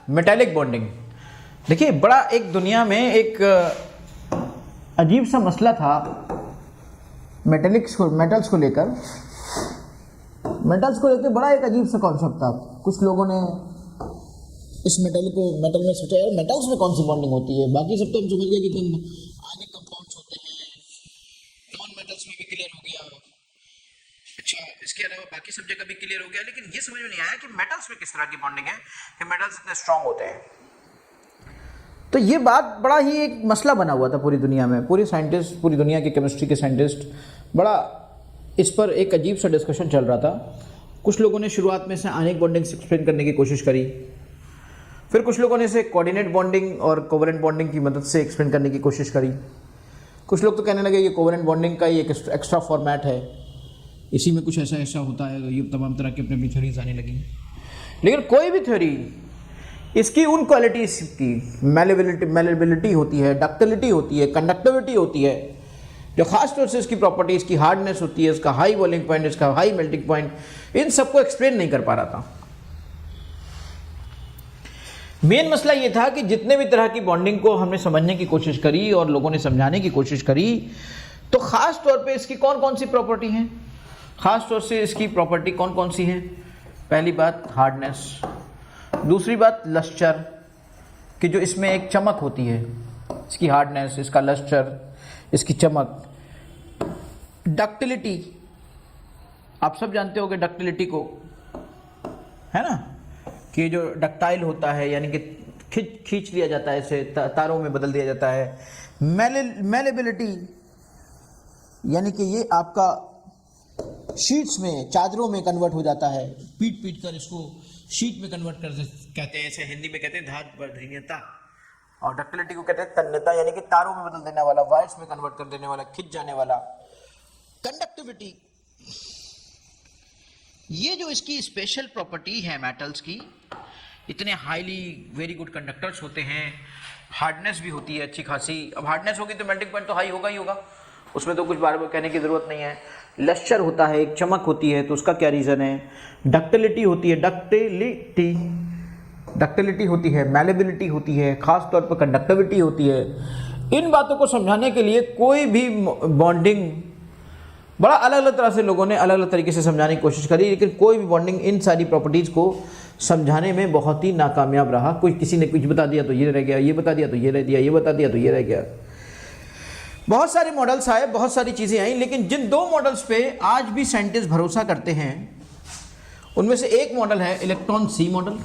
Metallic bonding. देखिए बड़ा एक दुनिया में एक अजीब सा मसला था मेटल्स को लेकर बड़ा एक अजीब सा कॉन्सेप्ट था। कुछ लोगों ने इस मेटल में सोचा यार मेटल्स में कौन सी बॉन्डिंग होती है, बाकी सब तो हम समझ गए कि तुम आयनिक कंपाउंड्स होते हैं, नॉन मेटल्स में भी क्लियर हो गया। अच्छा, इसके अलावा बाकी सब जगह भी क्लियर हो गया, लेकिन ये समझ में नहीं आया कि मेटल्स में किस तरह की बॉन्डिंग है कि मेटल्स इतने स्ट्रांग होते हैं। तो ये बात बड़ा ही एक मसला बना हुआ था पूरी दुनिया में। पूरे साइंटिस्ट, पूरी दुनिया के केमिस्ट्री के साइंटिस्ट, बड़ा इस पर एक अजीब सा डिस्कशन चल रहा था। कुछ लोगों ने शुरुआत में से आयनिक बॉन्डिंग एक्सप्लेन करने की कोशिश करी, फिर कुछ लोगों ने इसे कोऑर्डिनेट बॉन्डिंग और कोवेलेंट बॉन्डिंग की मदद से एक्सप्लेन करने की कोशिश करी। कुछ लोग तो कहने लगे ये कोवेलेंट बॉन्डिंग का ही एक एक्स्ट्रा फॉर्मेट है, इसी में कुछ ऐसा ऐसा होता है। ये तमाम तरह की अपनी अपनी थ्योरीज आने लगी। लेकिन कोई भी थ्योरी इसकी उन क्वालिटीज़ की मेलेबिलिटी होती है, डक्टिलिटी होती है, कंडक्टिविटी होती है, जो खास तौर से इसकी प्रॉपर्टी, इसकी हार्डनेस होती है, इसका हाई बॉइलिंग पॉइंट, इसका हाई मेल्टिंग पॉइंट, इन सबको एक्सप्लेन नहीं कर पा रहा था। मेन मसला ये था कि जितने भी तरह की बॉन्डिंग को हमने समझने की कोशिश करी और लोगों ने समझाने की कोशिश करी, तो खास तौर पे इसकी कौन कौन सी प्रॉपर्टी हैं, खास तौर से इसकी प्रॉपर्टी कौन कौन सी है। पहली बात हार्डनेस, दूसरी बात लस्टर कि जो इसमें एक चमक होती है, इसकी हार्डनेस, इसका लस्टर, इसकी चमक। डक्टिलिटी, आप सब जानते होंगे डक्टिलिटी को, है ना, कि जो डक्टाइल होता है यानी कि खींच लिया जाता है, इसे तारों में बदल दिया जाता है। मेलेबिलिटी यानी कि ये आपका शीट्स में, चादरों में कन्वर्ट हो जाता है, पीट कर इसको शीट में कन्वर्ट कर कहते हैं, इसे हिंदी में कहते हैं धात्वधीनता, और डक्टिलिटी को कहते हैं तन्यता, यानी कि तारों में बदल देने वाला, वायर्स में कन्वर्ट कर देने वाला, खिंच जाने वाला। कंडक्टिविटी, ये जो इसकी स्पेशल प्रॉपर्टी है मेटल्स की, इतने हाईली वेरी गुड कंडक्टर्स होते हैं। हार्डनेस भी होती है अच्छी खासी। अब हार्डनेस होगी तो मेल्टिंग पॉइंट तो हाई होगा ही होगा, उसमें तो कुछ बार बार कहने की जरूरत नहीं है। लस्टर होता है, एक चमक होती है, तो उसका क्या रीज़न है। डक्टिलिटी होती है, डक्टिलिटी होती है, मैलेबिलिटी होती है, खास तौर पर कंडक्टिविटी होती है। इन बातों को समझाने के लिए कोई भी बॉन्डिंग बड़ा अलग अलग तरह से लोगों ने अलग अलग तरीके से समझाने की कोशिश करी, लेकिन कोई भी बॉन्डिंग इन सारी प्रॉपर्टीज़ को समझाने में बहुत ही नाकामयाब रहा। किसी ने कुछ बता दिया तो ये रह गया, ये बता दिया तो ये रह दिया, ये बता दिया तो ये रह गया। बहुत सारे मॉडल्स आए, बहुत सारी चीज़ें आई, लेकिन जिन दो मॉडल्स पे आज भी साइंटिस्ट भरोसा करते हैं उनमें से एक मॉडल है इलेक्ट्रॉन सी मॉडल,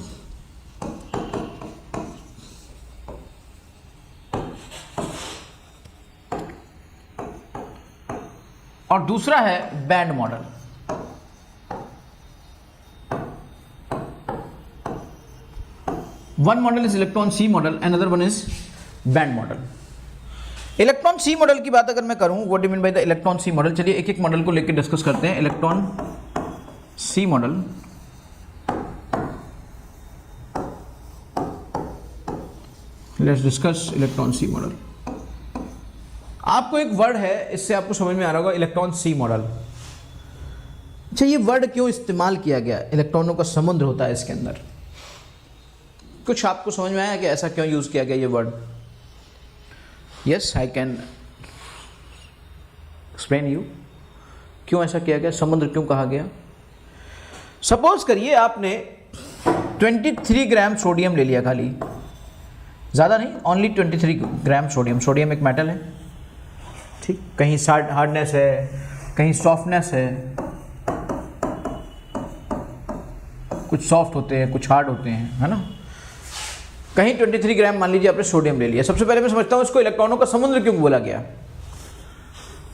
और दूसरा है band model. One model is electron sea model, another one is band model. Electron sea model की बात अगर मैं करूं, what do you mean by the electron sea model, चलिए एक एक मॉडल को लेकर डिस्कस करते हैं। Electron sea model, let's discuss electron sea model. आपको एक वर्ड है, इससे आपको समझ में आ रहा होगा, इलेक्ट्रॉन सी मॉडल। अच्छा, ये वर्ड क्यों इस्तेमाल किया गया? इलेक्ट्रॉनों का समुद्र होता है इसके अंदर। कुछ आपको समझ में आया कि ऐसा क्यों यूज किया गया ये word? Yes, I can explain you क्यों ऐसा किया गया, समुद्र क्यों कहा गया। सपोज करिए आपने 23 ग्राम सोडियम ले लिया, खाली, ज़्यादा नहीं, ओनली 23 ग्राम सोडियम। सोडियम एक मेटल है, ठीक, कहीं हार्डनेस है, कहीं सॉफ्टनेस है, कुछ सॉफ्ट होते हैं, कुछ हार्ड होते हैं, है ना। कहीं 23 ग्राम मान लीजिए आपने सोडियम ले लिया। सबसे पहले मैं समझता हूँ इसको इलेक्ट्रॉनों का समुद्र क्यों बोला गया।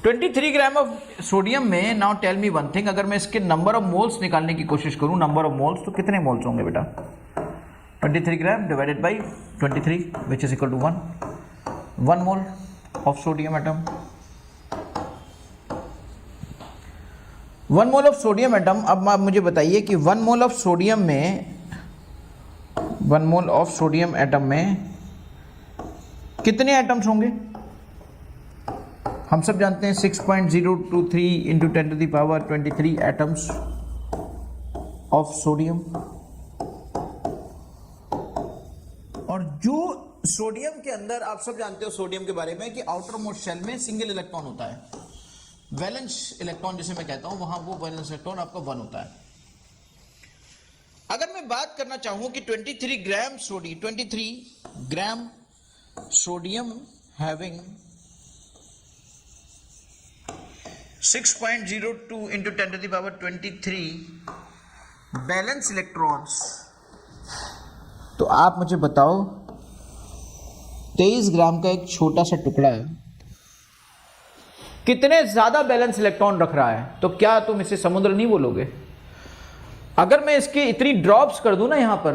23 ग्राम ऑफ सोडियम में, now tell me one thing, अगर मैं इसके नंबर ऑफ मोल्स निकालने की कोशिश करूँ, नंबर ऑफ मोल्स, तो कितने मोल्स होंगे बेटा? 23 gram divided by 23 which is equal to 1 mole of sodium atom. 1 mole of sodium atom. अब आप मुझे बताइए कि 1 मोल ऑफ सोडियम में, 1 मोल ऑफ सोडियम एटम में कितने एटम्स होंगे? हम सब जानते हैं 6.023 into 10 to the power 23 atoms of sodium. और जो सोडियम के अंदर, आप सब जानते हो सोडियम के बारे में कि आउटर मोस्ट शेल में सिंगल इलेक्ट्रॉन होता है, वैलेंस इलेक्ट्रॉन जिसे मैं कहता हूं, वहां वो वैलेंस इलेक्ट्रॉन आपका 1 होता है। अगर मैं बात करना चाहूं कि 23 gram sodium having 6.02 into 10 to the power 23 balance electrons, तो आप मुझे बताओ 23 ग्राम का एक छोटा सा टुकड़ा है, कितने ज्यादा बैलेंस इलेक्ट्रॉन रख रहा है? तो क्या तुम इसे समुद्र नहीं बोलोगे? अगर मैं इसके इतनी ड्रॉप्स कर दूं ना यहां पर,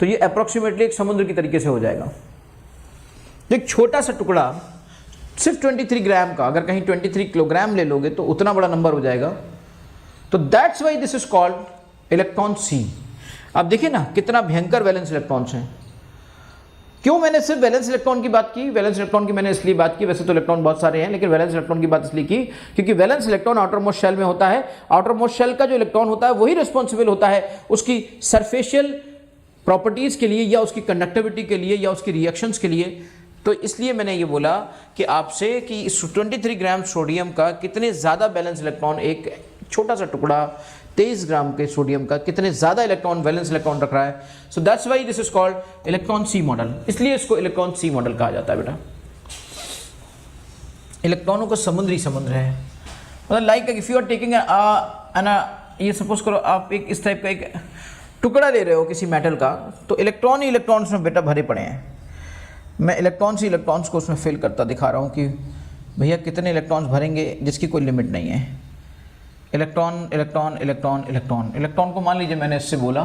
तो ये अप्रोक्सीमेटली एक समुद्र की तरीके से हो जाएगा। एक छोटा सा टुकड़ा सिर्फ 23 ग्राम का, अगर कहीं 23 किलोग्राम ले लोगे तो उतना बड़ा नंबर हो जाएगा। तो that's why this is called electron sea. अब देखिए ना कितना भयंकर वैलेंस इलेक्ट्रॉन्स हैं। क्यों मैंने सिर्फ वैलेंस इलेक्ट्रॉन की बात की? वैलेंस इलेक्ट्रॉन की मैंने इसलिए बात की, वैसे तो इलेक्ट्रॉन बहुत सारे हैं, लेकिन वैलेंस इलेक्ट्रॉन की बात इसलिए की क्योंकि valence electron outermost shell में होता है। आउटर मोस्ट शेल का जो इलेक्ट्रॉन होता है वही रिस्पॉन्सिबल होता है उसकी सरफेशियल प्रॉपर्टीज के लिए, या उसकी कंडक्टिविटी के लिए, या उसकी रिएक्शंस के लिए। तो इसलिए मैंने ये बोला कि आपसे कि 23 ग्राम सोडियम का कितने ज़्यादा बैलेंस इलेक्ट्रॉन, एक छोटा सा टुकड़ा 23 ग्राम के सोडियम का कितने ज़्यादा इलेक्ट्रॉन, वैलेंस इलेक्ट्रॉन रख रहा है। So that's why this is called electron sea model. इसलिए इसको इलेक्ट्रॉन सी मॉडल कहा जाता है बेटा। इलेक्ट्रॉनों का समुद्र ही समुद्र है। मतलब like if you are taking ये सपोज करो आप एक इस टाइप का एक टुकड़ा ले रहे हो किसी मेटल का, तो इलेक्ट्रॉन ही इलेक्ट्रॉन्स में बेटा भरे पड़े हैं। मैं इलेक्ट्रॉन्स ही इलेक्ट्रॉन्स को उसमें फिल करता दिखा रहा हूँ कि भैया कितने इलेक्ट्रॉन्स भरेंगे जिसकी कोई लिमिट नहीं है। Electron electron electron electron electron को मान लीजिए मैंने इससे बोला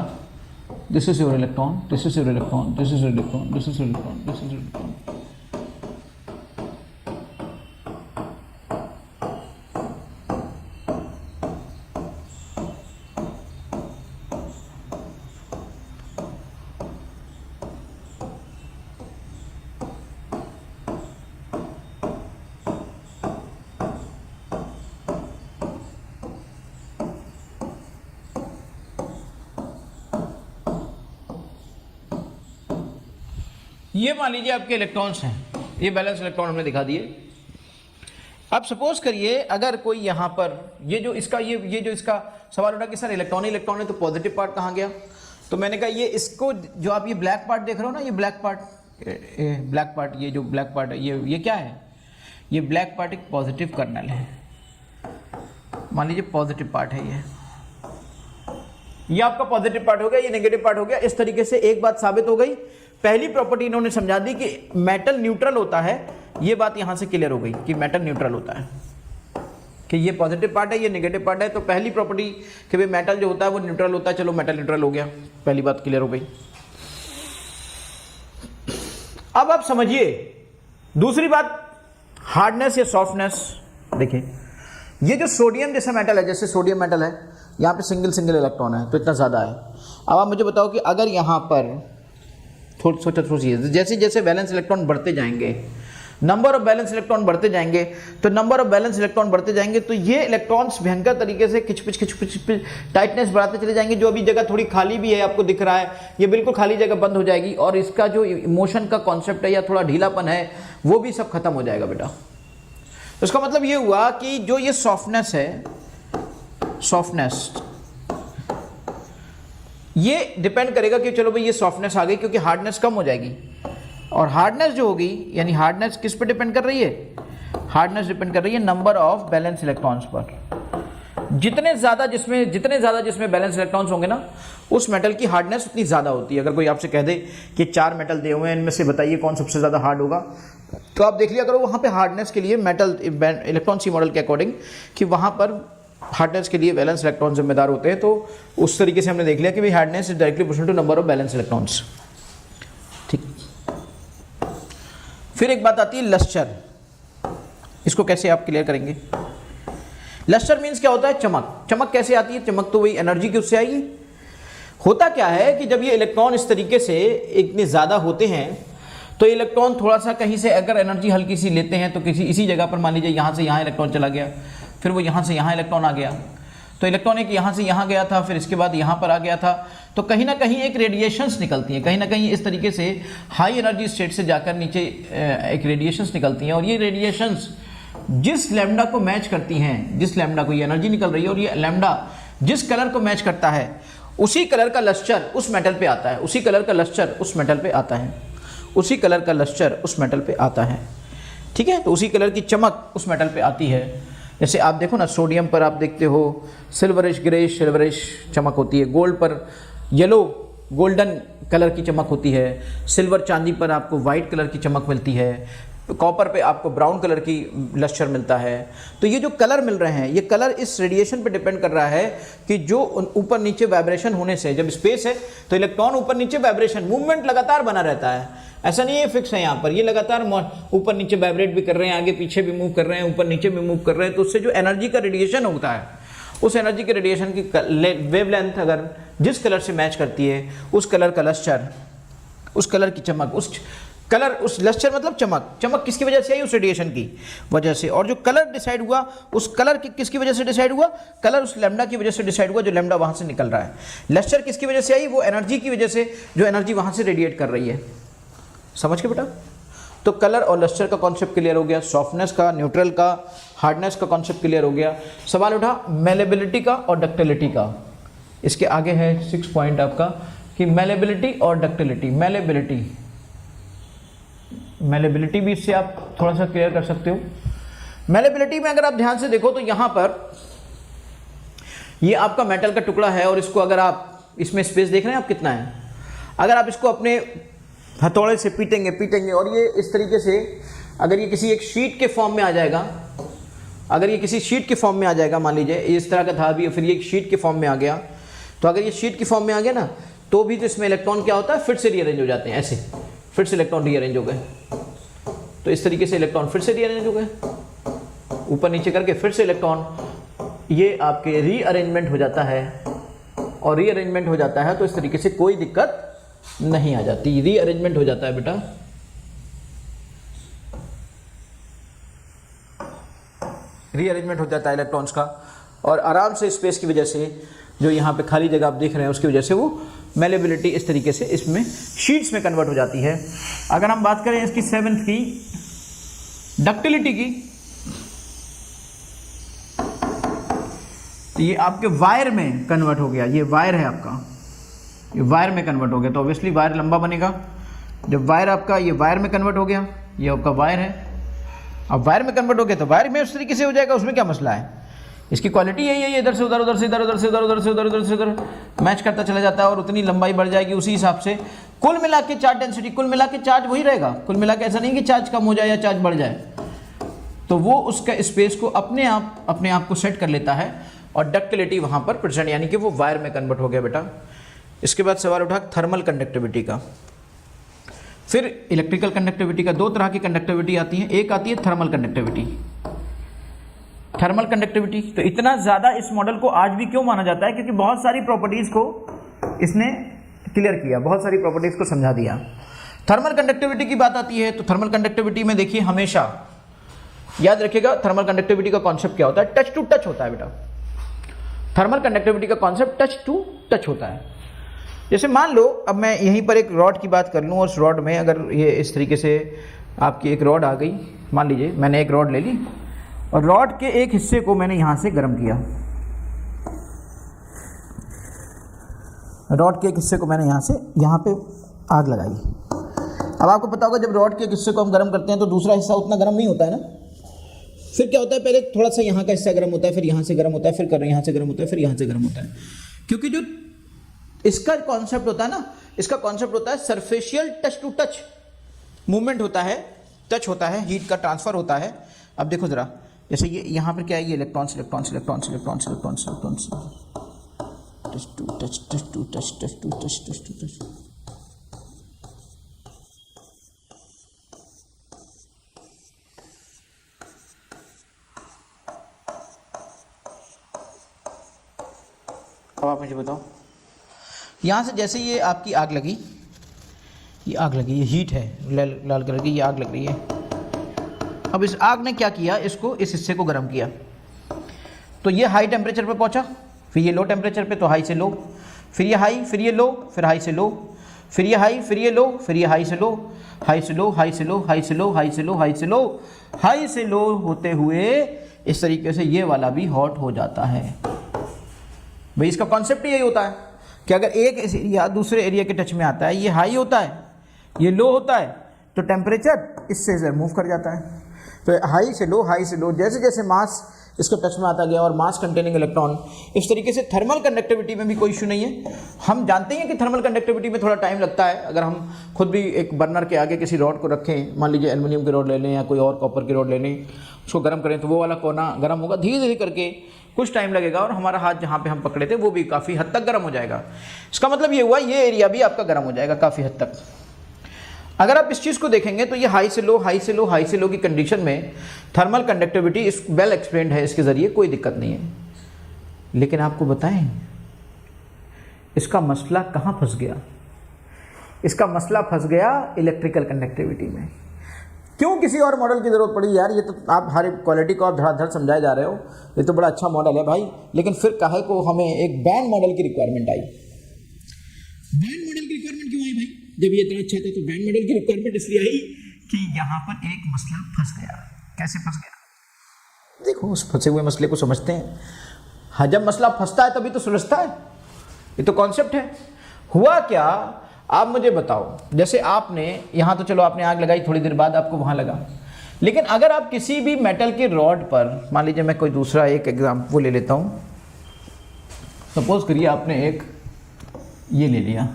this is your electron, this is your electron, this is your electron, this is your electron, this is your electron. ये मान लीजिए आपके इलेक्ट्रॉन्स हैं, ये बैलेंस इलेक्ट्रॉन हमने दिखा दिए। अब सपोज करिए अगर कोई यहाँ पर ये जो इसका सवाल उठा कि सर इलेक्ट्रॉन इलेक्ट्रॉन है तो पॉजिटिव पार्ट कहाँ गया? तो मैंने कहा ये इसको जो आप ये ब्लैक पार्ट देख रहे हो ना, ये ब्लैक पार्ट ये जो ब्लैक पार्ट है ये क्या है? ये ब्लैक पार्ट एक पॉजिटिव कर्नल है। मान लीजिए पॉजिटिव पार्ट है ये आपका पॉजिटिव पार्ट हो गया, ये नेगेटिव पार्ट हो गया। इस तरीके से एक बात साबित हो गई। पहली प्रॉपर्टी इन्होंने समझा दी कि मेटल न्यूट्रल होता है। ये बात यहां से क्लियर हो गई कि मेटल न्यूट्रल होता है, कि ये पॉजिटिव पार्ट है ये नेगेटिव पार्ट है। तो पहली प्रॉपर्टी कि भाई मेटल जो होता है वो न्यूट्रल होता है, चलो मेटल न्यूट्रल हो गया, पहली बात क्लियर हो गई। अब आप समझिए दूसरी बात, हार्डनेस या सॉफ्टनेस। देखिए ये जो सोडियम जैसा मेटल है, जैसे सोडियम मेटल है, यहाँ पे सिंगल इलेक्ट्रॉन है तो इतना ज़्यादा है। अब आप मुझे बताओ कि अगर यहाँ पर सोचिए जैसे जैसे वैलेंस इलेक्ट्रॉन बढ़ते जाएंगे, नंबर ऑफ बैलेंस इलेक्ट्रॉन बढ़ते जाएंगे, तो नंबर ऑफ बैलेंस इलेक्ट्रॉन बढ़ते जाएंगे तो ये इलेक्ट्रॉन्स भयंकर तरीके से खिचपिच टाइटनेस बढ़ाते चले जाएंगे। जो अभी जगह थोड़ी खाली भी है आपको दिख रहा है, ये बिल्कुल खाली जगह बंद हो जाएगी और इसका जो मोशन का कॉन्सेप्ट है या थोड़ा ढीलापन है वो भी सब खत्म हो जाएगा बेटा। तो इसका मतलब ये हुआ कि जो ये सॉफ्टनेस है, सॉफ्टनेस ये डिपेंड करेगा कि चलो भाई ये सॉफ्टनेस आ गई क्योंकि हार्डनेस कम हो जाएगी। और हार्डनेस जो होगी, यानी हार्डनेस किस पे डिपेंड कर रही है? हार्डनेस डिपेंड कर रही है नंबर ऑफ बैलेंस इलेक्ट्रॉन्स पर। जितने ज़्यादा जिसमें बैलेंस इलेक्ट्रॉन्स होंगे ना, उस मेटल की हार्डनेस उतनी ज़्यादा होती है। अगर कोई आपसे कह दे कि 4 मेटल दिए हुए हैं, इनमें से बताइए कौन सबसे ज़्यादा हार्ड होगा, तो आप देख लिया करो वहाँ पे हार्डनेस के लिए मेटल इलेक्ट्रॉन सी मॉडल के अकॉर्डिंग कि वहाँ पर हार्डनेस के लिए बैलेंस इलेक्ट्रॉन जिम्मेदार होते हैं। तो उस तरीके से हमने देख लिया कि भाई hardness is directly proportional to number of valence electrons. ठीक, फिर एक बात आती है लस्टर। इसको कैसे आप क्लियर करेंगे? लस्टर मीन्स क्या होता है? चमक। चमक कैसे आती है? चमक तो वही एनर्जी की उससे आएगी। होता क्या है कि जब ये इलेक्ट्रॉन इस तरीके से इतने ज़्यादा होते हैं तो इलेक्ट्रॉन थोड़ा सा कहीं से अगर एनर्जी हल्की सी लेते हैं तो किसी इसी जगह पर मान लीजिए यहाँ से यहाँ इलेक्ट्रॉन चला गया, फिर वो यहाँ से यहाँ इलेक्ट्रॉन आ गया, तो इलेक्ट्रॉन एक यहाँ से यहाँ गया था, फिर इसके बाद यहाँ पर आ गया था, तो कहीं ना कहीं एक रेडिएशंस निकलती हैं, कहीं ना कहीं इस तरीके से हाई एनर्जी स्टेट से जाकर नीचे एक रेडिएशंस निकलती हैं, और ये रेडिएशंस जिस लैम्डा को मैच करती हैं, जिस लैम्डा को ये एनर्जी निकल रही है और ये लैम्डा जिस कलर को मैच करता है, उसी कलर का लस्टर उस मेटल पे आता है, उसी कलर का लस्टर उस मेटल पे आता है, उसी कलर का लस्टर उस मेटल पे आता है। ठीक है, तो उसी कलर की चमक उस मेटल पे आती है। जैसे आप देखो ना, सोडियम पर आप देखते हो सिल्वरिश ग्रेश सिल्वरिश चमक होती है, गोल्ड पर येलो गोल्डन कलर की चमक होती है, सिल्वर चांदी पर आपको वाइट कलर की चमक मिलती है, कॉपर पे आपको ब्राउन कलर की लस्टर मिलता है। तो ये जो कलर मिल रहे हैं, ये कलर इस रेडिएशन पे डिपेंड कर रहा है कि जो ऊपर नीचे वाइब्रेशन होने से, जब स्पेस है तो इलेक्ट्रॉन ऊपर नीचे वाइब्रेशन मूवमेंट लगातार बना रहता है, ऐसा नहीं है फिक्स है यहाँ पर, ये लगातार ऊपर नीचे वाइब्रेट भी कर रहे हैं, आगे पीछे भी मूव कर रहे हैं, ऊपर नीचे भी मूव कर रहे हैं। तो उससे जो एनर्जी का रेडिएशन होता है, उस एनर्जी के रेडिएशन की वेवलेंथ अगर जिस कलर से मैच करती है, उस कलर का लस्टर, उस कलर की चमक, उस कलर, उस लस्टर मतलब चमक, चमक किसकी वजह से आई? उस रेडिएशन की वजह से। और जो कलर डिसाइड हुआ, उस कलर किसकी वजह से डिसाइड हुआ? कलर उस लैम्डा की वजह से डिसाइड हुआ, जो लैम्डा वहाँ से निकल रहा है। लस्टर किसकी वजह से आई? वो एनर्जी की वजह से, जो एनर्जी वहाँ से रेडिएट कर रही है। समझ के बेटा? तो कलर और लस्टर का कॉन्सेप्ट क्लियर हो गया, सॉफ्टनेस का, न्यूट्रल का, हार्डनेस का कॉन्सेप्ट क्लियर हो गया। सवाल उठा मेलेबिलिटी का और डक्टिलिटी का। इसके आगे है 6 पॉइंट आपका कि मेलेबिलिटी और डक्टिलिटी। मेलेबिलिटी भी इससे आप थोड़ा सा क्लियर कर सकते हो। मेलेबिलिटी में अगर आप ध्यान से देखो तो यहाँ पर ये आपका मेटल का टुकड़ा है, और इसको अगर आप इसमें स्पेस देख रहे हैं आप कितना है, अगर आप इसको अपने हथौड़े से पीटेंगे और ये इस तरीके से, अगर ये किसी एक शीट के फॉर्म में आ जाएगा, अगर ये किसी शीट के फॉर्म में आ जाएगा, मान लीजिए इस तरह का था अभी, फिर ये एक शीट के फॉर्म में आ गया, तो अगर ये शीट के फॉर्म में आ गया ना, तो भी तो इसमें इलेक्ट्रॉन क्या होता है? फिर से रीअरेंज हो जाते हैं, ऐसे फिर से इलेक्ट्रॉन रीअरेंज हो गए। तो इस तरीके से इलेक्ट्रॉन फिर से रीअरेंज हो गए, ऊपर नीचे करके फिर से इलेक्ट्रॉन, ये आपके रीअरेंजमेंट हो जाता है, और रीअरेंजमेंट हो जाता है तो इस तरीके से कोई दिक्कत नहीं आ जाती, रीअरेंजमेंट हो जाता है बेटा। रीअरेंजमेंट हो जाता है इलेक्ट्रॉन्स का, और आराम से स्पेस की वजह से, जो यहाँ पे खाली जगह आप देख रहे हैं उसकी वजह से, वो मेलेबिलिटी इस तरीके से इसमें शीट्स में कन्वर्ट हो जाती है। अगर हम बात करें इसकी 7th की, डक्टिलिटी की, तो ये आपके वायर में कन्वर्ट हो गया। ये वायर है आपका, ये वायर में कन्वर्ट हो गया, तो ऑब्वियसली वायर लंबा बनेगा। जब वायर आपका ये वायर में कन्वर्ट हो गया, ये आपका वायर है, अब वायर में कन्वर्ट हो गया तो वायर में उस तरीके से हो जाएगा, उसमें क्या मसला है? इसकी क्वालिटी यही है, ये इधर से उधर, उधर से इधर, उधर से उधर, उधर से उधर, उधर से उधर मैच करता चला जाता है, और उतनी लंबाई बढ़ जाएगी उसी हिसाब से। कुल मिला के चार्ज डेंसिटी, कुल मिला के चार्ज वही रहेगा, कुल मिला के ऐसा नहीं कि चार्ज कम हो जाए या चार्ज बढ़ जाए, तो वो उसका स्पेस को अपने आप को सेट कर लेता है, और डक्टिलिटी वहाँ पर प्रेजेंट, यानी कि वो वायर में कन्वर्ट हो गया बेटा। इसके बाद सवाल उठा थर्मल कंडक्टिविटी का। फिर इलेक्ट्रिकल कंडक्टिविटी का 2 तरह की कंडक्टिविटी आती है, एक आती है थर्मल कंडक्टिविटी। थर्मल कंडक्टिविटी, तो इतना ज़्यादा इस मॉडल को आज भी क्यों माना जाता है? क्योंकि बहुत सारी प्रॉपर्टीज़ को इसने क्लियर किया, बहुत सारी प्रॉपर्टीज़ को समझा दिया। थर्मल कंडक्टिविटी की बात आती है तो थर्मल कंडक्टिविटी में देखिए, हमेशा याद रखिएगा थर्मल कंडक्टिविटी का कॉन्सेप्ट क्या होता है? टच टू टच होता है बेटा। थर्मल कंडक्टिविटी का कॉन्सेप्ट टच टू टच होता है। जैसे मान लो अब मैं यहीं पर एक रॉड की बात कर लूँ, और उस रॉड में अगर ये इस तरीके से आपकी एक रॉड आ गई, मान लीजिए मैंने एक रॉड ले ली, और रॉड के एक हिस्से को मैंने यहाँ से गर्म किया, रॉड के एक हिस्से को मैंने यहाँ पे आग लगाई। अब आपको पता होगा जब रॉड के एक हिस्से को हम गर्म करते हैं तो दूसरा हिस्सा उतना गर्म नहीं होता है ना। फिर क्या होता है, पहले थोड़ा सा यहाँ का हिस्सा गर्म होता है, फिर यहाँ से गर्म होता है, फिर यहाँ से गर्म होता है, फिर यहाँ से गर्म होता है। क्योंकि जो इसका कॉन्सेप्ट होता है ना, इसका कॉन्सेप्ट होता है सरफेशियल टच टू टच मूवमेंट होता है, टच होता है, हीट का ट्रांसफर होता है। अब देखो जरा, जैसे ये यहाँ पर क्या है, ये electrons electrons electrons electrons electrons electrons, touch to touch touch to touch touch to touch touch to touch. अब आप मुझे बताओ, यहाँ से जैसे ये आपकी आग लगी, ये आग लगी, ये हीट है लाल कलर की, ये आग लग रही है। अब इस आग ने क्या किया, इसको इस हिस्से को गर्म किया, तो ये हाई टेम्परेचर पे पहुंचा, फिर ये लो टेम्परेचर पे तो हाई से लो, फिर ये हाई, फिर ये लो, फिर हाई से लो, फिर ये हाई, फिर ये लो, फिर ये हाई से लो, हाई से लो, हाई से लो, हाई से लो, हाई से लो, हाई से लो, हाई से लो होते हुए इस तरीके से ये वाला भी हॉट हो जाता है। भाई इसका कॉन्सेप्ट यही होता है कि अगर एक एरिया दूसरे एरिया के टच में आता है, ये हाई होता है, ये लो होता है, तो टेम्परेचर इससे मूव कर जाता है। तो हाई से लो, हाई से लो, जैसे जैसे मास इसके टच में आता गया और मास कंटेनिंग इलेक्ट्रॉन, इस तरीके से थर्मल कंडक्टिविटी में भी कोई इशू नहीं है। हम जानते हैं कि थर्मल कंडक्टिविटी में थोड़ा टाइम लगता है। अगर हम खुद भी एक बर्नर के आगे किसी रॉड को रखें, मान लीजिए एल्युमिनियम की रॉड ले लें या कोई और कॉपर की रॉड ले लें, उसको गर्म करें तो वो वाला कोना गर्म होगा, धीरे धीरे करके कुछ टाइम लगेगा और हमारा हाथ जहाँ पे हम पकड़े थे वो भी काफ़ी हद तक गर्म हो जाएगा। इसका मतलब ये हुआ ये एरिया भी आपका गर्म हो जाएगा काफ़ी हद तक। अगर आप इस चीज़ को देखेंगे तो ये हाई से लो, हाई से लो, हाई से लो की कंडीशन में थर्मल कंडक्टिविटी इस वेल एक्सप्लेन्ड है, इसके ज़रिए कोई दिक्कत नहीं है। लेकिन आपको बताएं इसका मसला कहाँ फंस गया? इसका मसला फंस गया इलेक्ट्रिकल कंडक्टिविटी में। क्यों किसी और मॉडल की ज़रूरत पड़ी यार? ये तो आप हर क्वालिटी को आप धड़ाधड़ समझाए जा रहे हो, ये तो बड़ा अच्छा मॉडल है भाई, लेकिन फिर काहे को हमें एक बैंड मॉडल की रिक्वायरमेंट आई? बैंड मॉडल की रिक्वायरमेंट क्यों आई भाई? जब ये इतना अच्छा था तो बैंड मॉडल की रिक्वायरमेंट इसलिए आई कि यहाँ पर एक मसला फंस गया। कैसे फंस गया? देखो उस फंसे हुए मसले को समझते हैं। हाँ, जब मसला फंसता है तभी तो सुलझता है, ये तो कॉन्सेप्ट है। हुआ क्या, आप मुझे बताओ। जैसे आपने यहाँ तो चलो आपने आग लगाई, थोड़ी देर बाद आपको वहाँ लगा, लेकिन अगर आप किसी भी मेटल के रॉड पर, मान लीजिए मैं कोई दूसरा एक एग्जाम्पल ले लेता हूँ, सपोज करिए आपने एक ये ले लिया,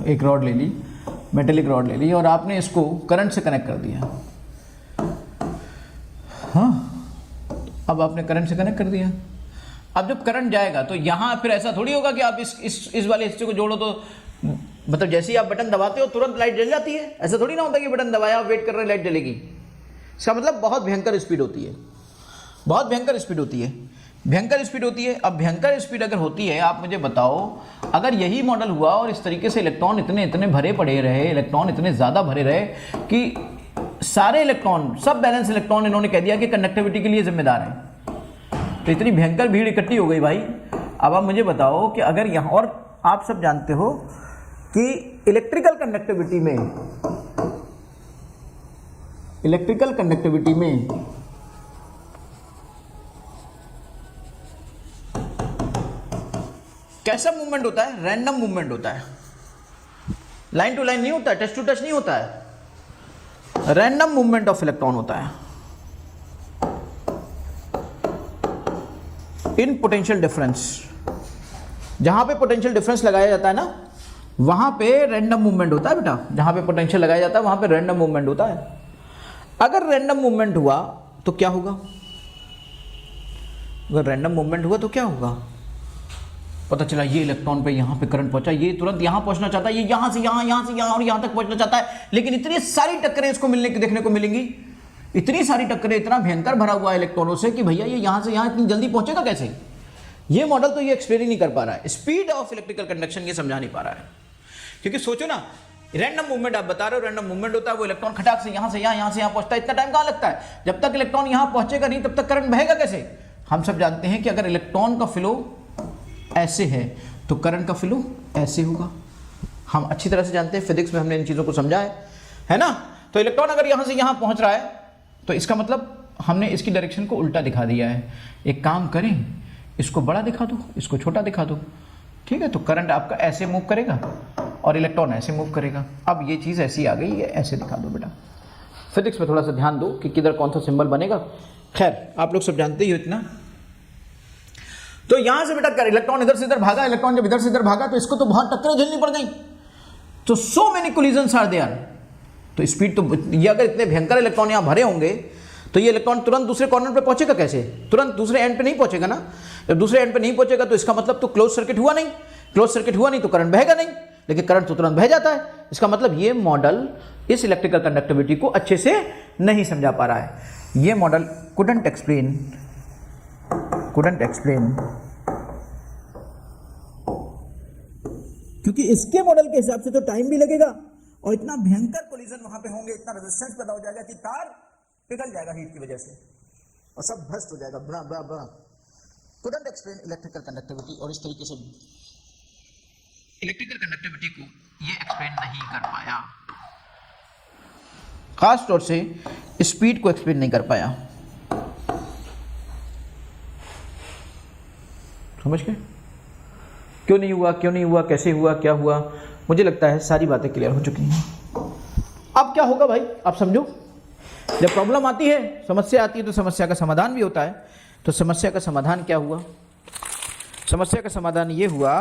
एक रॉड ले ली, मेटेलिक रॉड ले ली और आपने इसको करंट से कनेक्ट कर दिया। हाँ, अब आपने करंट से कनेक्ट कर दिया। अब जब करंट जाएगा तो यहाँ फिर ऐसा थोड़ी होगा कि आप इस वाले हिस्से को जोड़ो तो मतलब जैसे ही आप बटन दबाते हो तुरंत लाइट जल जाती है। ऐसा थोड़ी ना होता कि बटन दबाया आप वेट कर रहे हैं लाइट जलेगी। इसका मतलब बहुत भयंकर स्पीड होती है, बहुत भयंकर स्पीड होती है, भयंकर स्पीड होती है। अब भयंकर स्पीड अगर होती है, आप मुझे बताओ अगर यही मॉडल हुआ और इस तरीके से इलेक्ट्रॉन इतने भरे पड़े रहे, इलेक्ट्रॉन इतने ज़्यादा भरे रहे कि सारे इलेक्ट्रॉन, सब बैलेंस इलेक्ट्रॉन इन्होंने कह दिया कि कंडक्टिविटी के लिए जिम्मेदार है, तो इतनी भयंकर भीड़ इकट्ठी हो गई भाई। अब आप मुझे बताओ कि अगर यहाँ, और आप सब जानते हो कि इलेक्ट्रिकल कंडक्टिविटी में कैसा मूवमेंट होता है? रैंडम मूवमेंट होता है, लाइन टू लाइन नहीं होता है, टच टू टच नहीं होता है, रैंडम मूवमेंट ऑफ इलेक्ट्रॉन होता है इन पोटेंशियल डिफरेंस। जहां पे पोटेंशियल डिफरेंस लगाया जाता है ना, वहां पे रैंडम मूवमेंट होता है बेटा। जहां पे पोटेंशियल लगाया जाता है वहां पे रैंडम मूवमेंट होता है। अगर रैंडम मूवमेंट हुआ तो क्या होगा? अगर रैंडम मूवमेंट हुआ तो क्या होगा? पता चला ये इलेक्ट्रॉन पे यहाँ पे करंट पहुंचा, ये तुरंत यहाँ पहुंचना चाहता है, ये यहाँ से यहाँ, यहाँ से यहाँ और यहाँ तक पहुंचना चाहता है, लेकिन इतनी सारी टक्करें इसको मिलने की देखने को मिलेंगी, इतनी सारी टक्करें, इतना भयंकर भरा हुआ है इलेक्ट्रॉनों से कि भैया ये यहाँ से यहाँ इतनी जल्दी पहुंचेगा कैसे? ये मॉडल तो ये एक्सप्लेन ही नहीं कर पा रहा है, स्पीड ऑफ इलेक्ट्रिकल कंडक्शन ये समझा नहीं पा रहा है। क्योंकि सोचो ना, रैंडम मूवमेंट आप बता रहे हो, रैंडम मूवमेंट होता है, वो इलेक्ट्रॉन खटाक से यहाँ से यहाँ, यहाँ से यहाँ पहुंचता है, इतना टाइम कहाँ लगता है? जब तक इलेक्ट्रॉन यहाँ पहुंचेगा नहीं तब तक करंट बहेगा कैसे? हम सब जानते हैं कि अगर इलेक्ट्रॉन का फ्लो ऐसे है तो करंट का फ्लो ऐसे होगा। हम अच्छी तरह से जानते हैं, फिजिक्स में हमने इन चीज़ों को समझा है ना। तो इलेक्ट्रॉन अगर यहाँ से यहाँ पहुँच रहा है तो इसका मतलब हमने इसकी डायरेक्शन को उल्टा दिखा दिया है। एक काम करें, इसको बड़ा दिखा दो, इसको छोटा दिखा दो, ठीक है? तो करंट आपका ऐसे मूव करेगा और इलेक्ट्रॉन ऐसे मूव करेगा। अब ये चीज़ ऐसी आ गई है, ऐसे दिखा दो बेटा। फिजिक्स में थोड़ा सा ध्यान दो कि किधर कौन सा सिंबल बनेगा। खैर आप लोग सब जानते ही हो इतना। तो यहां से बेटा इलेक्ट्रॉन इधर से इधर भागा, इलेक्ट्रॉन जब इधर से इधर भागा तो इसको तो बहुत टक्करें झेलनी पड़ गई। तो so many collisions are there. तो स्पीड तो ये, अगर इतने भयंकर इलेक्ट्रॉन यहां भरे होंगे तो ये इलेक्ट्रॉन तुरंत दूसरे कॉर्नर पे पहुंचेगा कैसे? तुरंत दूसरे एंड पे नहीं पहुंचेगा ना। जब दूसरे एंड पे नहीं पहुंचेगा तो इसका मतलब तो क्लोज सर्किट हुआ नहीं, क्लोज सर्किट हुआ नहीं तो करंट बहेगा नहीं, लेकिन करंट तो तुरंत बह जाता है। इसका मतलब ये मॉडल इस इलेक्ट्रिकल कंडक्टिविटी को अच्छे से नहीं समझा पा रहा है। ये मॉडल couldn't explain क्योंकि इसके मॉडल के हिसाब से तो टाइम भी लगेगा और इतना भयंकर कोलिजन वहां पे होंगे, इतना रेजिस्टेंस पैदा हो जाएगा कि तार पिघल जाएगा हीट की वजह से और सब भस्त हो जाएगा, बड़ा बड़ा बड़ा। couldn't explain electrical conductivity, और इस तरीके से इलेक्ट्रिकल कंडक्टिविटी को ये एक्सप्लेन नहीं कर पाया, खास तौर से स्पीड को एक्सप्लेन नहीं कर पाया। समझ गए? क्यों नहीं हुआ, क्यों नहीं हुआ, कैसे हुआ, क्या हुआ? मुझे लगता है सारी बातें क्लियर हो चुकी हैं। अब क्या होगा भाई, आप समझो। जब प्रॉब्लम आती है, समस्या आती है, तो समस्या का समाधान भी होता है। तो समस्या का समाधान क्या हुआ? समस्या का समाधान ये हुआ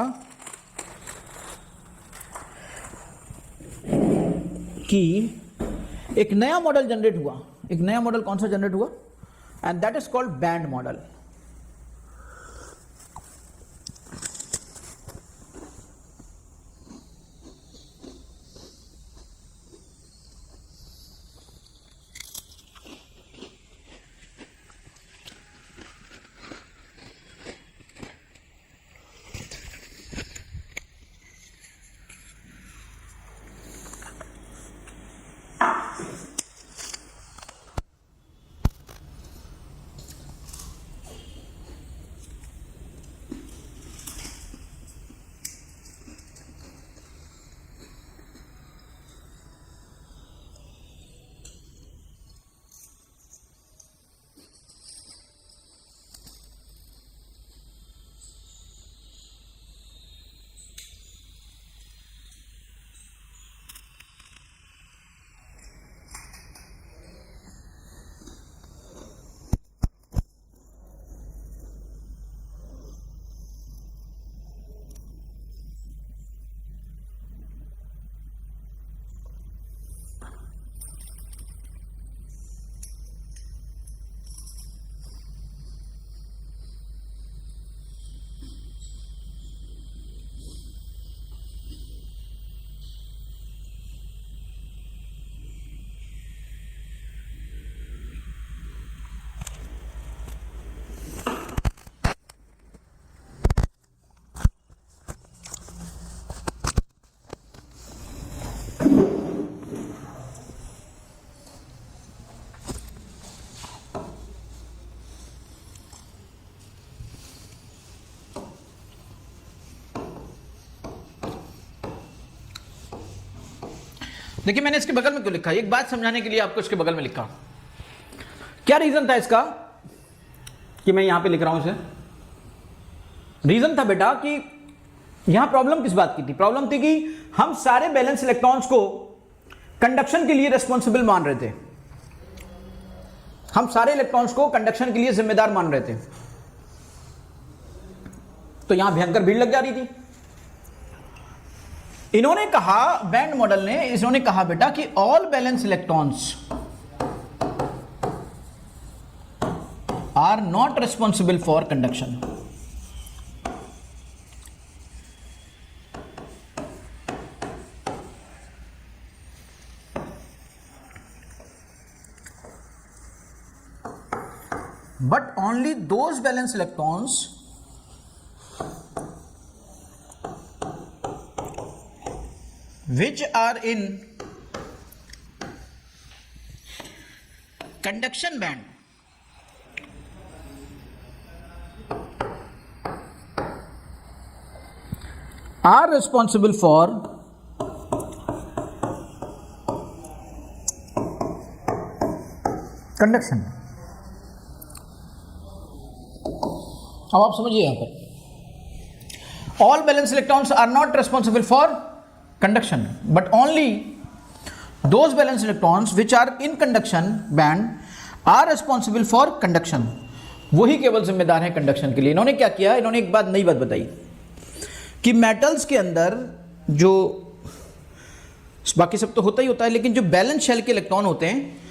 कि एक नया मॉडल जनरेट हुआ। एक नया मॉडल कौन सा जनरेट हुआ? And that is called band model. देखिए, मैंने इसके बगल में क्यों लिखा, एक बात समझाने के लिए आपको इसके बगल में लिखा। क्या रीजन था इसका कि मैं यहां पे लिख रहा हूं इसे? रीजन था बेटा कि यहां प्रॉब्लम किस बात की थी? प्रॉब्लम थी कि हम सारे बैलेंस इलेक्ट्रॉन्स को कंडक्शन के लिए रिस्पॉन्सिबल मान रहे थे। हम सारे इलेक्ट्रॉन्स को कंडक्शन के लिए जिम्मेदार मान रहे थे। तो यहां भयंकर भीड़ लग जा रही थी। इन्होंने कहा, बैंड मॉडल ने इन्होंने कहा बेटा कि all valence electrons are not responsible for conduction. but only those valence electrons which are in conduction band are responsible for conduction। अब आप समझिए, यहां पर all valence electrons are not responsible for conduction but only those valence electrons which are in conduction band are responsible for conduction. वही केवल जिम्मेदार है conduction के लिए। इन्होंने क्या किया, इन्होंने एक बात, नई बात बताई कि मेटल्स के अंदर जो, बाकी सब तो होता ही होता है, लेकिन जो बैलेंस शेल के इलेक्ट्रॉन होते हैं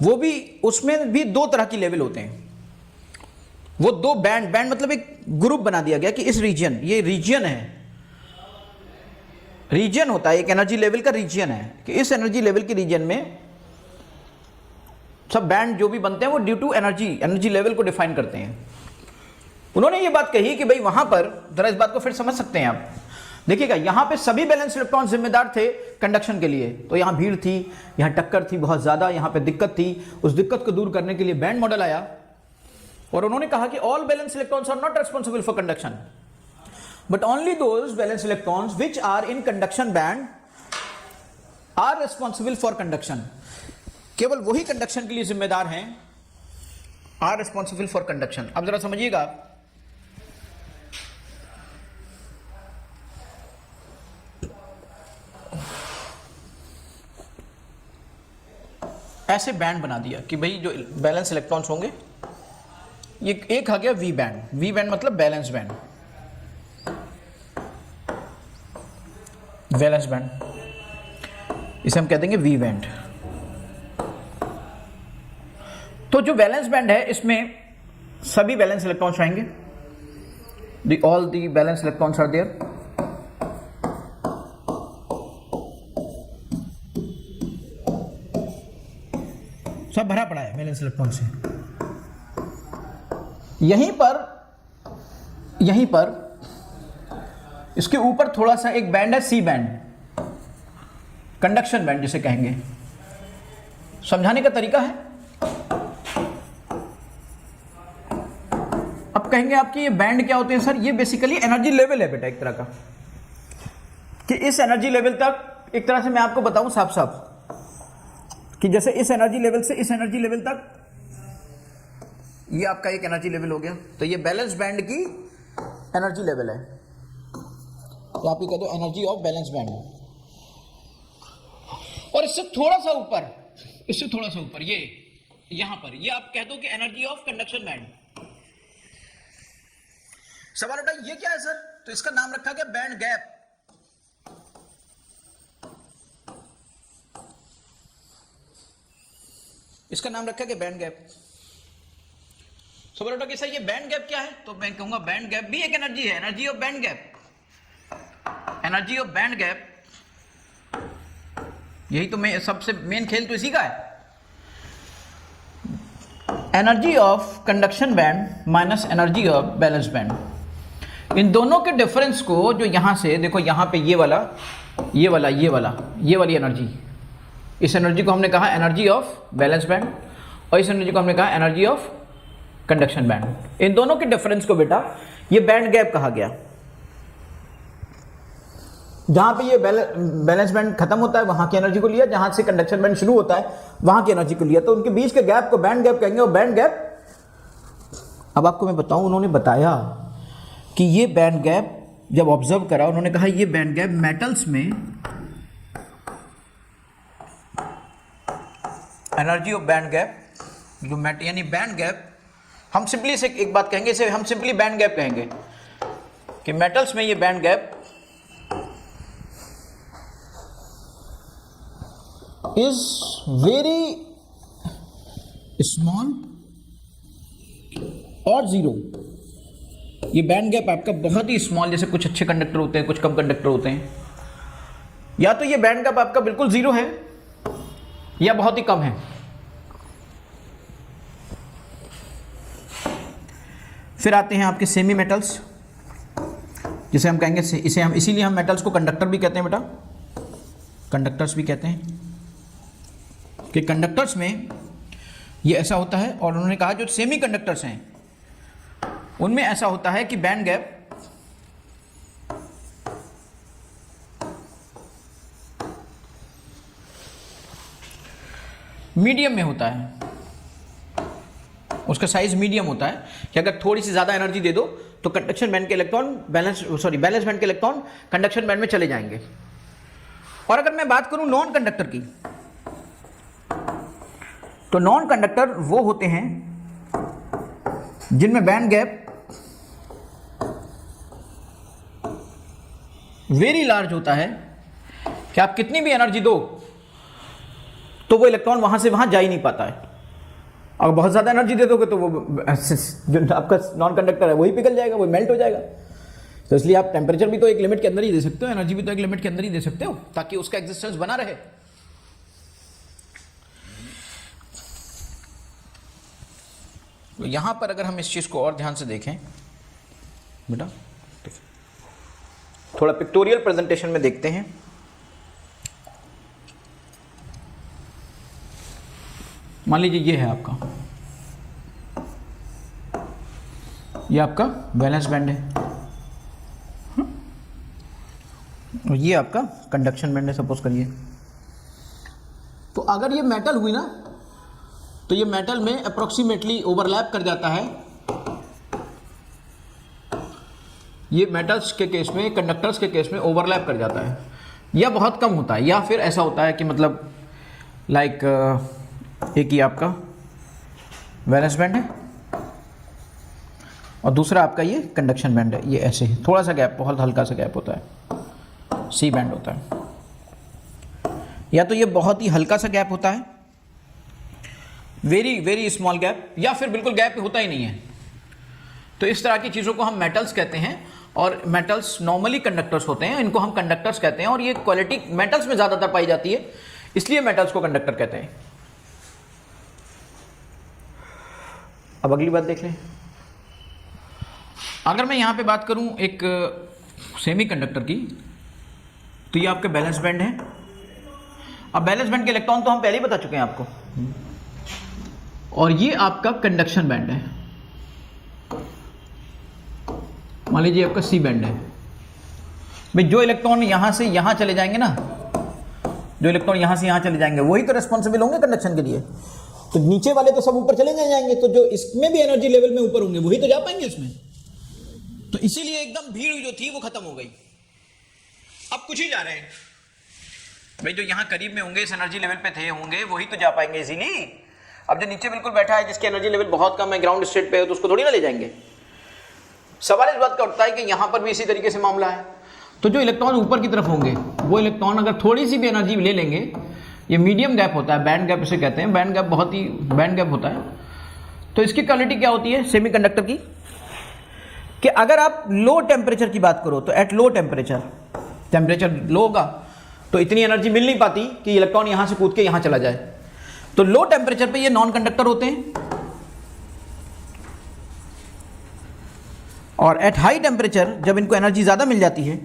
वो भी, उसमें भी दो तरह की लेवल होते हैं। वो दो बैंड, बैंड मतलब एक ग्रुप बना दिया गया कि इस रीजन, ये रीजन है, रीजन होता है एक एनर्जी लेवल का रीजन है कि इस एनर्जी लेवल के रीजन में सब बैंड जो भी बनते हैं वो ड्यू टू एनर्जी लेवल को डिफाइन करते हैं। उन्होंने ये बात कही कि भाई वहां पर, जरा इस बात को फिर समझ सकते हैं आप, देखिएगा यहां पे सभी बैलेंस इलेक्ट्रॉन जिम्मेदार थे कंडक्शन के लिए। तो यहां भीड़ थी, यहां टक्कर थी बहुत ज्यादा, यहां पे दिक्कत थी। उस दिक्कत को दूर करने के लिए बैंड मॉडल आया और उन्होंने कहा कि all valence electrons are not responsible for conduction, but only those valence electrons which are in conduction band are responsible for conduction. केवल वही कंडक्शन के लिए जिम्मेदार हैं, आर रिस्पॉन्सिबल फॉर कंडक्शन। अब जरा समझिएगा, ऐसे बैंड बना दिया कि भाई जो बैलेंस इलेक्ट्रॉन्स होंगे, ये एक आ गया वी बैंड। वी बैंड मतलब बैलेंस बैंड, बैलेंस बैंड, इसे हम कह देंगे वी बैंड। तो जो बैलेंस बैंड है इसमें सभी बैलेंस इलेक्ट्रॉन्स आएंगे, all the valence electrons are there. सब भरा पड़ा है बैलेंस इलेक्ट्रॉन से। यहीं पर इसके ऊपर थोड़ा सा एक बैंड है, सी बैंड, कंडक्शन बैंड जिसे कहेंगे। समझाने का तरीका है, अब कहेंगे आपके ये बैंड क्या होते हैं सर? ये बेसिकली एनर्जी लेवल है बेटा, एक तरह का, कि इस एनर्जी लेवल तक, एक तरह से मैं आपको बताऊं साफ साफ, कि जैसे इस एनर्जी लेवल से इस एनर्जी लेवल तक, ये आपका एक एनर्जी लेवल हो गया, तो ये बैलेंस बैंड की एनर्जी लेवल है, तो आप ये कह दो एनर्जी ऑफ बैलेंस बैंड। और इससे थोड़ा सा ऊपर, इससे थोड़ा सा ऊपर, ये यहां पर, ये आप कह दो कि एनर्जी ऑफ कंडक्शन बैंड। सवाल उठा ये क्या है सर? तो इसका नाम रखा गया बैंड गैप। इसका नाम रखा गया बैंड गैप। सवाल उठा कि सर ये बैंड गैप क्या है? तो मैं कहूंगा बैंड गैप भी एक एनर्जी है, energy of band gap. Energy of band gap, यही तो मैं सबसे मेन खेल तो इसी का है। Energy of conduction band minus energy of valence band, इन दोनों के डिफरेंस को, जो यहां से देखो, यहां पे ये वाला, ये वाला, ये वाला, ये वाली एनर्जी, इस एनर्जी को हमने कहा एनर्जी ऑफ बैलेंस बैंड, और इस एनर्जी को हमने कहा एनर्जी ऑफ कंडक्शन बैंड। इन दोनों के डिफरेंस को बेटा ये बैंड गैप कहा गया। जहां पे ये बैलेंस बैंड खत्म होता है वहां की एनर्जी को लिया, जहां से कंडक्शन बैंड शुरू होता है वहां की एनर्जी को लिया, तो उनके बीच के गैप को बैंड गैप कहेंगे। और बैंड गैप, अब आपको मैं बताऊं, उन्होंने बताया कि ये बैंड गैप जब ऑब्जर्व करा, उन्होंने कहा ये बैंड गैप मेटल्स में एनर्जी ऑफ बैंड गैप, जो यानी बैंड गैप, हम सिंपली इसे एक बात कहेंगे, इसे हम सिंपली बैंड गैप कहेंगे कि मेटल्स में ये band gap is very small और जीरो। ये बैंड गैप आपका बहुत ही स्मॉल, जैसे कुछ अच्छे कंडक्टर होते हैं, कुछ कम कंडक्टर होते हैं, या तो ये बैंड गैप आपका बिल्कुल जीरो है या बहुत ही कम है। फिर आते हैं आपके सेमी मेटल्स, जिसे हम कहेंगे, इसे हम इसीलिए हम मेटल्स को कंडक्टर भी कहते हैं बेटा, कंडक्टर्स भी कहते हैं, कि कंडक्टर्स में ये ऐसा होता है। और उन्होंने कहा जो सेमी कंडक्टर्स हैं उनमें ऐसा होता है कि बैंड गैप मीडियम में होता है, उसका साइज मीडियम होता है, कि अगर थोड़ी सी ज्यादा एनर्जी दे दो तो कंडक्शन बैंड के इलेक्ट्रॉन बैलेंस बैंड के इलेक्ट्रॉन कंडक्शन बैंड में चले जाएंगे। और अगर मैं बात करूं नॉन कंडक्टर की, तो नॉन कंडक्टर वो होते हैं जिनमें बैंड गैप वेरी लार्ज होता है, कि आप कितनी भी एनर्जी दो तो वो इलेक्ट्रॉन वहां से वहां जा ही नहीं पाता है। अगर बहुत ज्यादा एनर्जी दे दोगे तो वो जो आपका नॉन कंडक्टर है वही पिघल जाएगा, वो मेल्ट हो जाएगा। तो इसलिए आप टेम्परेचर भी तो एक लिमिट के अंदर ही दे सकते हो, एनर्जी भी तो एक लिमिट के अंदर ही दे सकते हो, ताकि उसका एग्जिस्टेंस बना रहे। तो यहां पर अगर हम इस चीज को और ध्यान से देखें बेटा, थोड़ा पिक्टोरियल प्रेजेंटेशन में देखते हैं। मान लीजिए ये है आपका, ये आपका वैलेंस बैंड है और ये आपका कंडक्शन बैंड है सपोज करिए। तो अगर ये मेटल हुई ना तो ये मेटल में अप्रोक्सीमेटली ओवरलैप कर जाता है। ये मेटल्स के केस में, कंडक्टर्स के केस में ओवरलैप कर जाता है या बहुत कम होता है, या फिर ऐसा होता है कि मतलब लाइक एक ही आपका वैलेंस बैंड है और दूसरा आपका ये कंडक्शन बैंड है। ये ऐसे ही थोड़ा सा गैप, बहुत हल्का सा गैप होता है, सी बैंड होता है। या तो ये बहुत ही हल्का सा गैप होता है, वेरी वेरी स्मॉल गैप, या फिर बिल्कुल गैप होता ही नहीं है। तो इस तरह की चीज़ों को हम मेटल्स कहते हैं और मेटल्स नॉर्मली कंडक्टर्स होते हैं, इनको हम कंडक्टर्स कहते हैं और ये क्वालिटी मेटल्स में ज़्यादातर पाई जाती है, इसलिए मेटल्स को कंडक्टर कहते हैं। अब अगली बात देख लें। अगर मैं यहाँ पे बात करूँ एक सेमी कंडक्टर की, तो ये आपके बैलेंस बैंड है। अब बैलेंस बैंड के इलेक्ट्रॉन तो हम पहले ही बता चुके हैं आपको, और ये आपका कंडक्शन बैंड है। मान लीजिए आपका सी बैंड है भाई, जो इलेक्ट्रॉन यहां से यहां चले जाएंगे ना, जो इलेक्ट्रॉन यहां से यहां चले जाएंगे वही तो रेस्पॉन्सिबल होंगे कंडक्शन के लिए। तो नीचे वाले तो सब ऊपर चले जाएंगे, तो जो इसमें भी एनर्जी लेवल में ऊपर होंगे वही तो जा पाएंगे इसमें। तो इसीलिए एकदम भीड़ जो थी वो खत्म हो गई, अब कुछ ही जा रहे हैं भाई। जो यहां करीब में होंगे, इस एनर्जी लेवल पे थे होंगे, वही तो जा पाएंगे इजीली। अब जो नीचे बिल्कुल बैठा है, जिसकी एनर्जी लेवल बहुत कम है, ग्राउंड स्टेट पे है, तो उसको थोड़ी ना ले जाएंगे। सवाल इस बात का उठता है कि यहां पर भी इसी तरीके से मामला है। तो जो इलेक्ट्रॉन ऊपर की तरफ होंगे, वो इलेक्ट्रॉन अगर थोड़ी सी भी एनर्जी ले लेंगे, ये मीडियम गैप होता है, बैंड गैप इसे कहते हैं। बैंड गैप बहुत ही बैंड गैप होता है। तो इसकी क्वालिटी क्या होती है सेमीकंडक्टर की, कि अगर आप लो टेम्परेचर की बात करो, तो एट लो टेम्परेचर लो होगा तो इतनी एनर्जी मिल नहीं पाती कि इलेक्ट्रॉन यहां से कूद के यहां चला जाए। तो लो टेम्परेचर पे ये नॉन कंडक्टर होते हैं, और एट हाई टेम्परेचर जब इनको एनर्जी ज्यादा मिल जाती है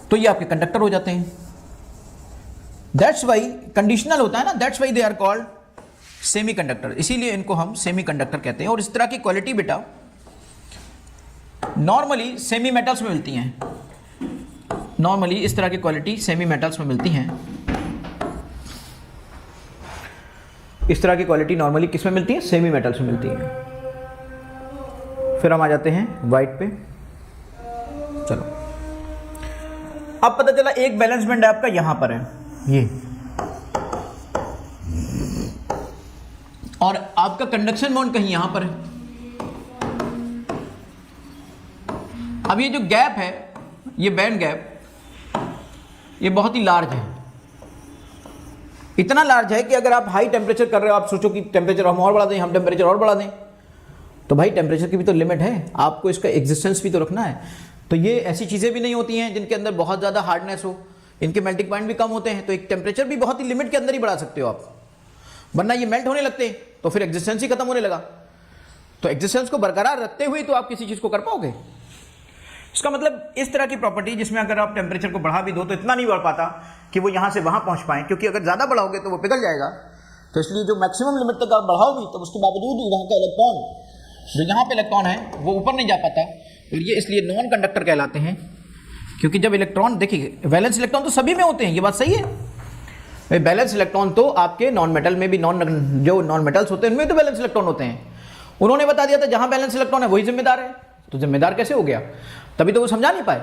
तो ये आपके कंडक्टर हो जाते हैं। दैट्स वाई कंडीशनल होता है ना, that's why they are called semiconductor, इसीलिए इनको हम सेमी कंडक्टर कहते हैं। और इस तरह की क्वालिटी बेटा नॉर्मली सेमी मेटल्स में मिलती हैं। नॉर्मली इस तरह की क्वालिटी सेमी मेटल्स में मिलती हैं। इस तरह की क्वालिटी नॉर्मली किस में मिलती है, सेमी मेटल्स में मिलती है। फिर हम आ जाते हैं वाइट पे। चलो अब पता चला एक बैलेंस बैंड आपका यहां पर है ये, और आपका कंडक्शन बॉन्ड कहीं यहां पर है। अब ये जो गैप है, ये बैंड गैप, ये बहुत ही लार्ज है। इतना लार्ज है कि अगर आप हाई टेम्परेचर कर रहे हो, आप सोचो कि टेम्परेचर हम और बढ़ा दें, हम टेम्परेचर और बढ़ा दें, तो भाई टेम्परेचर की भी तो लिमिट है, आपको इसका एग्जिस्टेंस भी तो रखना है। तो ये ऐसी चीज़ें भी नहीं होती हैं जिनके अंदर बहुत ज़्यादा हार्डनेस हो, इनके मेल्टिंग पॉइंट भी कम होते हैं। तो एक टेम्परेचर भी बहुत ही लिमिट के अंदर ही बढ़ा सकते हो आप, वरना ये मेल्ट होने लगते हैं तो फिर एग्जिस्टेंस ही खत्म होने लगा। तो एग्जिस्टेंस को बरकरार रखते हुए तो आप किसी चीज़ को कर पाओगे। इसका मतलब इस तरह की प्रॉपर्टी जिसमें अगर आप टेम्परेचर को बढ़ा भी दो तो इतना नहीं बढ़ पाता कि वो यहाँ से वहाँ पहुँच पाए, क्योंकि अगर ज़्यादा बढ़ाओगे तो वो पिघल जाएगा। तो इसलिए जो मैक्सिमम लिमिट तक आप बढ़ाओ भी, तो उसके बावजूद यहाँ का इलेक्ट्रॉन, जो यहाँ पे इलेक्ट्रॉन है वो ऊपर नहीं जा पाता, और ये इसलिए नॉन कंडक्टर कहलाते हैं। क्योंकि जब इलेक्ट्रॉन, देखिए वैलेंस इलेक्ट्रॉन तो सभी में होते हैं, ये बात सही है। बैलेंस इलेक्ट्रॉन तो आपके नॉन मेटल में भी, जो नॉन मेटल्स होते हैं उनमें तो बैलेंस इलेक्ट्रॉन होते हैं। उन्होंने बता दिया था जहां बैलेंस इलेक्ट्रॉन है वही जिम्मेदार है। तो जिम्मेदार कैसे हो गया, तभी तो वो समझा नहीं पाए।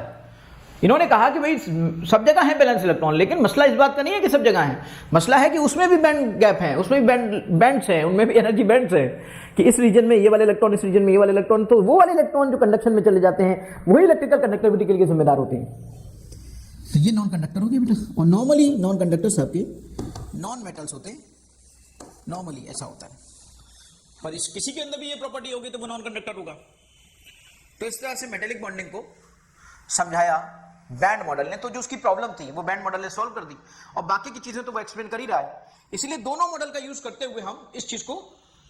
इन्होंने कहा कि भाई सब जगह है बैलेंस इलेक्ट्रॉन, लेकिन मसला इस बात का नहीं है कि सब जगह है, मसला है कि उसमें भी बैंड गैप है, उसमें भी बैंड्स हैं, उनमें भी एनर्जी बैंड्स है, कि इस रीजन में ये वाले इलेक्ट्रॉन, इस रीजन में ये वाले इलेक्ट्रॉन। तो वो वाले इलेक्ट्रॉन जो कंडक्शन में चले जाते हैं वही इलेक्ट्रिकल कंडक्टिविटी के लिए जिम्मेदार होते हैं। तो ये नॉन कंडक्टर हो गया बेटा। और नॉर्मली नॉन कंडक्टर्स आपके नॉन मेटल्स होते हैं, नॉर्मली ऐसा होता है। पर इस किसी के अंदर भी ये प्रॉपर्टी होगी तो वो नॉन कंडक्टर होगा। तो इस तरह से मेटेलिक बॉन्डिंग को समझाया बैंड मॉडल ने। तो जो उसकी प्रॉब्लम थी वो बैंड मॉडल ने सॉल्व कर दी, और बाकी की चीजें तो वो एक्सप्लेन कर ही रहा है। इसलिए दोनों मॉडल का यूज करते हुए हम इस चीज को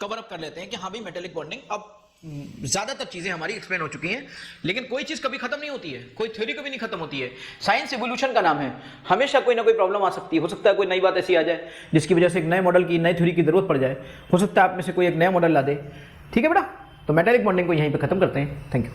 कवर अप कर लेते हैं कि हाँ भाई मेटेलिक बॉन्डिंग अब ज़्यादातर चीज़ें हमारी एक्सप्लेन हो चुकी हैं, लेकिन कोई चीज़ कभी खत्म नहीं होती है, कोई थ्योरी कभी नहीं खत्म होती है। साइंस एवोल्यूशन का नाम है, हमेशा कोई ना कोई प्रॉब्लम आ सकती है। हो सकता है कोई नई बात ऐसी आ जाए जिसकी वजह से एक नए मॉडल की, नई थ्योरी की जरूरत पड़ जाए। हो सकता है आप में से कोई एक नया मॉडल ला दे। ठीक है बेटा, तो मेटालिक बॉन्डिंग को यहीं पे खत्म करते हैं। Thank you.